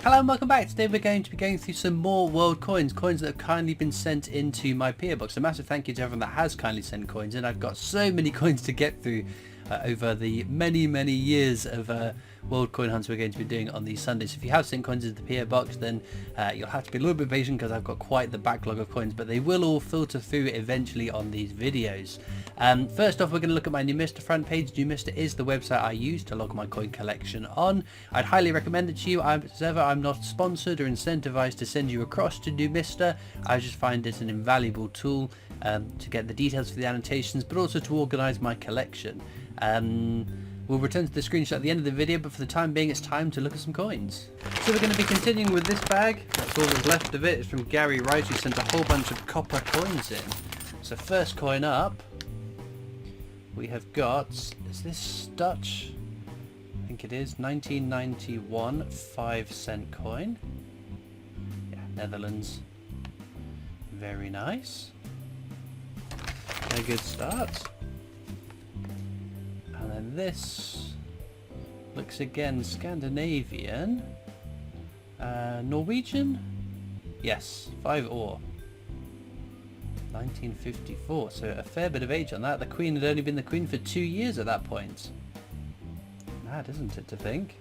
Hello and welcome back. Today we're going to be going through some more world coins that have kindly been sent into my PO box. A massive thank you to everyone that has kindly sent coins in. I've got so many coins to get through over the many years of world coin hunts we're going to be doing on these Sundays. If you have sent coins into the PO box, then you'll have to be a little bit patient because I've got quite the backlog of coins, but they will all filter through eventually on these videos. First off, we're going to look at my New Mr front page. New Mr is the website I use to log my coin collection on. I'd highly recommend it to you. As ever, I'm not sponsored or incentivized to send you across to New Mr. I just find it an invaluable tool to get the details for the annotations, but also to organize my collection. We'll return to the screenshot at the end of the video, but for the time being it's time to look at some coins. So we're going to be continuing with this bag. That's all that's left of it. It's from Gary Wright, who sent a whole bunch of copper coins in. So first coin up, we have got, is this Dutch? I think it is, 1991 5-cent coin. Yeah, Netherlands. Very nice. A good start. And then this looks again Scandinavian. Norwegian? Yes, 5 ore. 1954, so a fair bit of age on that. The Queen had only been the Queen for 2 years at that point. Mad, isn't it, to think?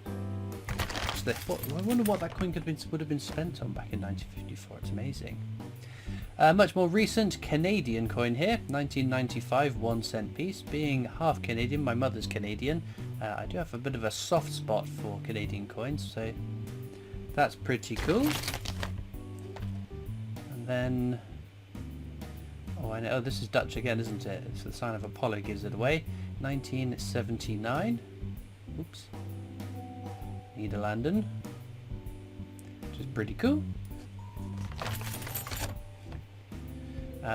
So I wonder what that coin would have been spent on back in 1954. It's amazing. Much more recent Canadian coin here, 1995 1-cent piece. Being half Canadian, my mother's Canadian, I do have a bit of a soft spot for Canadian coins, so that's pretty cool. And then, oh I know, oh, this is Dutch again, isn't it? It's the sign of Apollo gives it away. 1979. Oops. Nederlanden, which is pretty cool.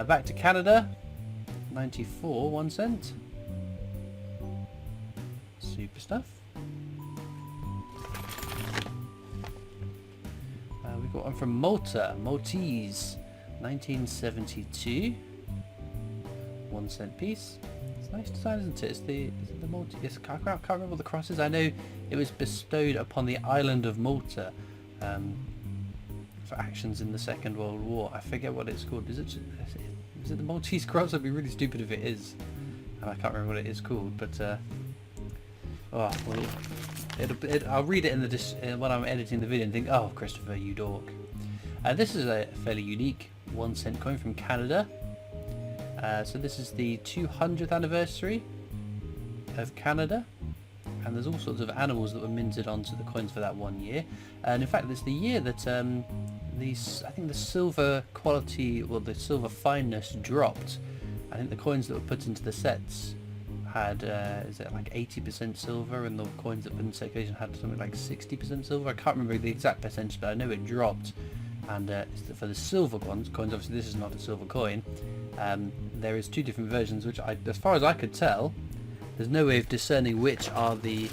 Back to Canada, 94 1-cent. Super stuff. We've got one from Malta, Maltese, 1972 1-cent piece. It's a nice design, isn't it? Is it the Maltese? I can't remember what the cross is. I know it was bestowed upon the island of Malta for actions in the Second World War. I forget what it's called. Is it the Maltese cross? That'd be really stupid if it is, and I can't remember what it is called. But oh well, I'll read it in the when I'm editing the video and think, oh Christopher, you dork. This is a fairly unique 1-cent coin from Canada. So this is the 200th anniversary of Canada, and there's all sorts of animals that were minted onto the coins for that 1 year. And in fact, it's the year that I think the silver quality, well, the silver fineness dropped. I think the coins that were put into the sets had, is it like 80% silver, and the coins that were in circulation had something like 60% silver. I can't remember the exact percentage, but I know it dropped. And for the silver coins, obviously this is not a silver coin. There is 2 different versions, which, as far as I could tell, there's no way of discerning which are the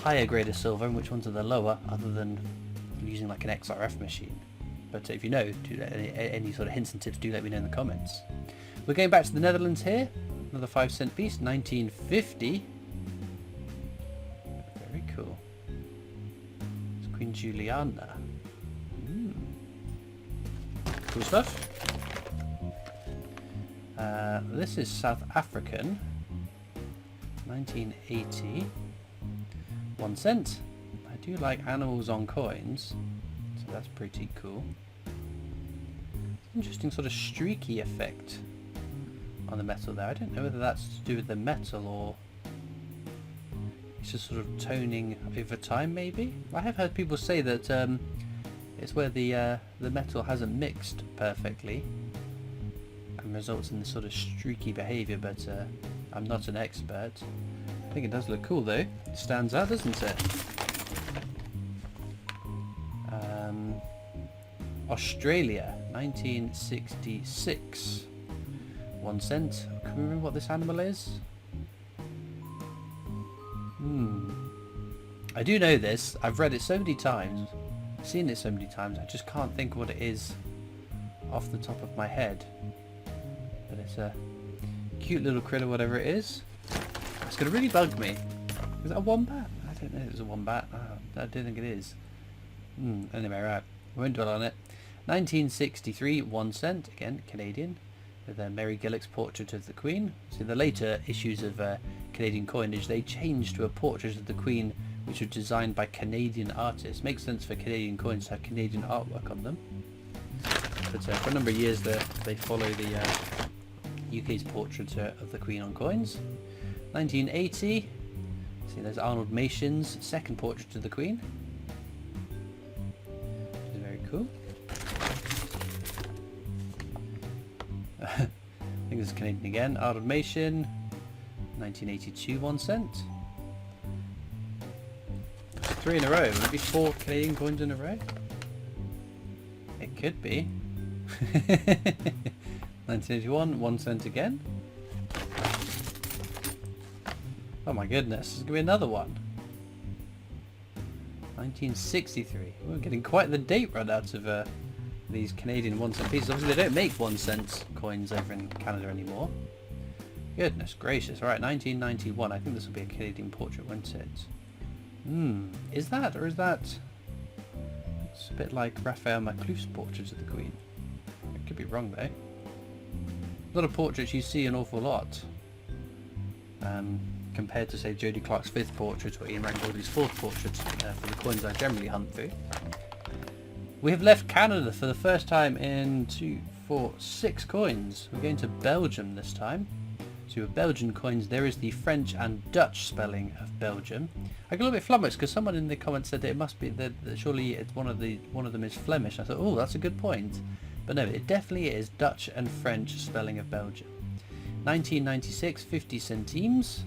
higher grade of silver and which ones are the lower, other than using like an XRF machine. But if you know, any sort of hints and tips, do let me know in the comments. We're going back to the Netherlands here. Another 5-cent piece, 1950. Very cool. It's Queen Juliana. Cool stuff. This is South African, 1980, 1-cent. I do like animals on coins, so that's pretty cool. Interesting sort of streaky effect on the metal there. I don't know whether that's to do with the metal or it's just sort of toning over time, maybe. I have heard people say that it's where the metal hasn't mixed perfectly and results in this sort of streaky behaviour, but I'm not an expert. I think it does look cool though. It stands out, doesn't it? Australia, 1966, 1-cent. Can we remember what this animal is? I do know this. I've read it so many times, seen it so many times, I just can't think what it is off the top of my head. But it's a cute little critter, whatever it is. It's going to really bug me. Is that a wombat? I don't know if it's a wombat. I don't think it is. Anyway, right. We won't dwell on it. 1963, 1 cent, again Canadian, with Mary Gillick's portrait of the Queen. So in the later issues of Canadian coinage, they changed to a portrait of the Queen which was designed by Canadian artists. Makes sense for Canadian coins to have Canadian artwork on them. But for a number of years they follow the UK's portrait of the Queen on coins. 1980, see there's Arnold Mation's second portrait of the Queen. Which is very cool. I think this is Canadian again. Arnold Mation, 1982, 1 cent. 3 in a row. Would it be 4 Canadian coins in a row? It could be. 1981, 1 cent again. Oh my goodness, there's going to be another one. 1963. We're getting quite the date run out of these Canadian 1 cent pieces. Obviously they don't make 1 cent coins over in Canada anymore. Goodness gracious. Alright, 1991. I think this will be a Canadian portrait, won't it? Is that, or is that... It's a bit like Raphael Maclouf's portraits of the Queen. I could be wrong though. A lot of portraits you see an awful lot. Compared to say Jodie Clark's 5th portrait or Ian Rank-Goldie's 4th portrait for the coins I generally hunt through. We have left Canada for the first time in 2, 4, 6 coins. We're going to Belgium this time. So with Belgian coins there is the French and Dutch spelling of Belgium. I got a little bit flummoxed because someone in the comments said that it must be that surely it's one of them is Flemish. I thought, oh, that's a good point. But no, it definitely is Dutch and French spelling of Belgium. 1996, 50 centimes.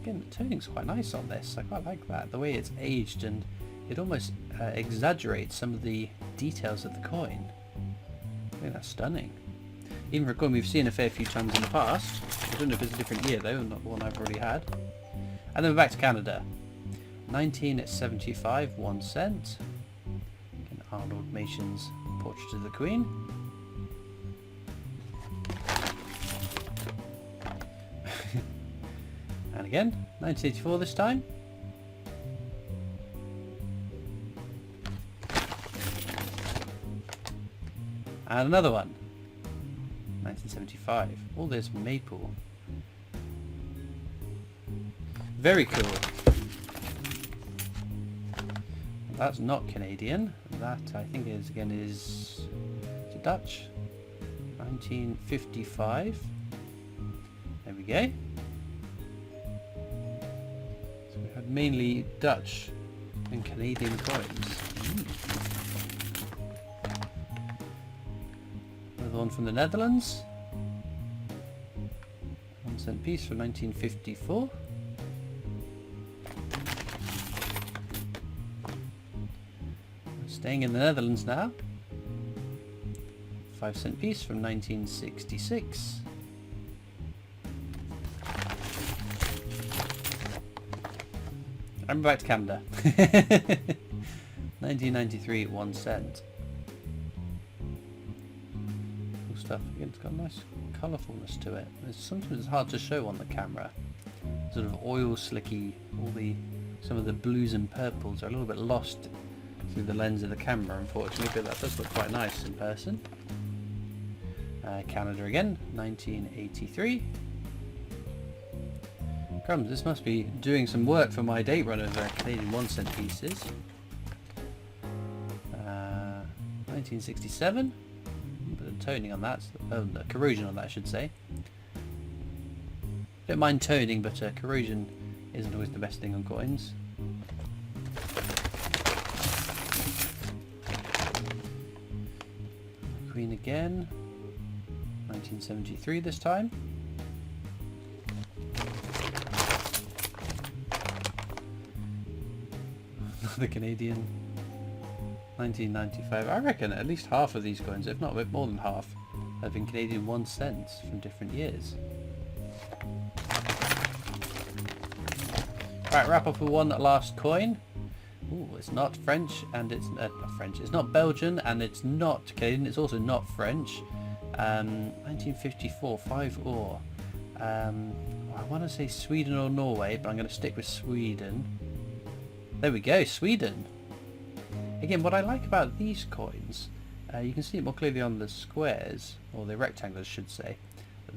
Again, the toning's quite nice on this. I quite like that. The way it's aged, and it almost exaggerates some of the details of the coin. I think that's stunning. Even for a coin we've seen a fair few times in the past. I don't know if it's a different year though, not the one I've already had. And then we're back to Canada. 1975, 1 cent. Again, Arnold Mation's portrait of the Queen. And again, 1984 this time. And another one. 1975. All this maple. Very cool. That's not Canadian. That I think is it Dutch? 1955. There we go. So we had mainly Dutch and Canadian coins. Another one from the Netherlands. 1 cent piece from 1954. Staying in the Netherlands now. 5 cent piece from 1966. I'm back to Canada. 1993, 1 cent. Cool stuff. Again, it's got a nice colourfulness to it. Sometimes it's hard to show on the camera. Sort of oil slicky. Some of the blues and purples are a little bit lost through the lens of the camera, unfortunately, but that does look quite nice in person. Canada again, 1983. Crumbs, this must be doing some work for my date run of Canadian 1 cent pieces. 1967. A bit of toning on that. Oh, no, corrosion on that, I should say. Don't mind toning, but corrosion isn't always the best thing on coins. Queen again. 1973 this time. Another Canadian. 1995. I reckon at least half of these coins, if not a bit more than half, have been Canadian 1 cents from different years. Right, wrap up with one last coin. Ooh, it's not French, and it's not French. It's not Belgian, and it's not Canadian. It's also not French. 1954, 5 ore. I want to say Sweden or Norway, but I'm going to stick with Sweden. There we go, Sweden. Again, what I like about these coins, you can see it more clearly on the squares, or the rectangles, I should say.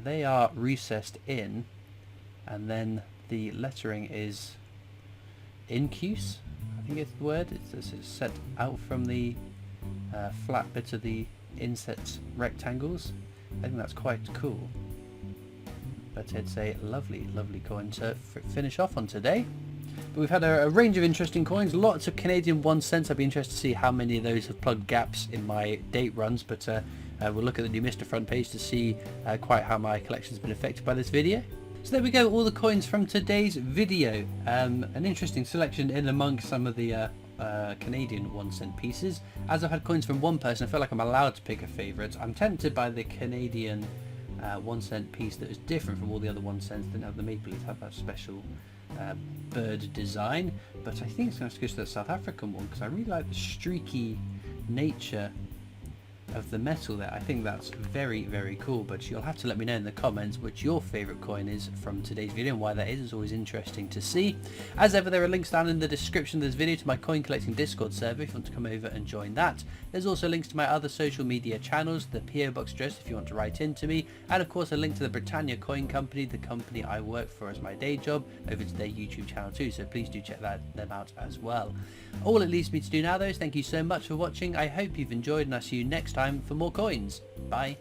They are recessed in, and then the lettering is incuse, I think it's the word. It's set out from the flat bit of the inset rectangles. I think that's quite cool. But it's a lovely, lovely coin to finish off on today. But we've had a range of interesting coins, lots of Canadian 1 cents. I'd be interested to see how many of those have plugged gaps in my date runs, but we'll look at the new Mr. front page to see quite how my collection's been affected by this video. So there we go, all the coins from today's video. An interesting selection in amongst some of the Canadian 1 cent pieces. As I've had coins from one person, I feel like I'm allowed to pick a favourite. I'm tempted by the Canadian 1 cent piece that was different from all the other 1 cents. Didn't have the maple leaf, had that special bird design, but I think it's going to have to go to the South African one because I really like the streaky nature of the metal there. I think that's very, very cool, but you'll have to let me know in the comments which your favourite coin is from today's video and why that is. It's always interesting to see. As ever, there are links down in the description of this video to my coin collecting Discord server if you want to come over and join that. There's also links to my other social media channels, the PO Box address if you want to write into me, and of course a link to the Britannia Coin Company, the company I work for as my day job, over to their YouTube channel too, so please do check them out as well. All it leaves me to do now though is thank you so much for watching. I hope you've enjoyed, and I'll see you next time for more coins. Bye.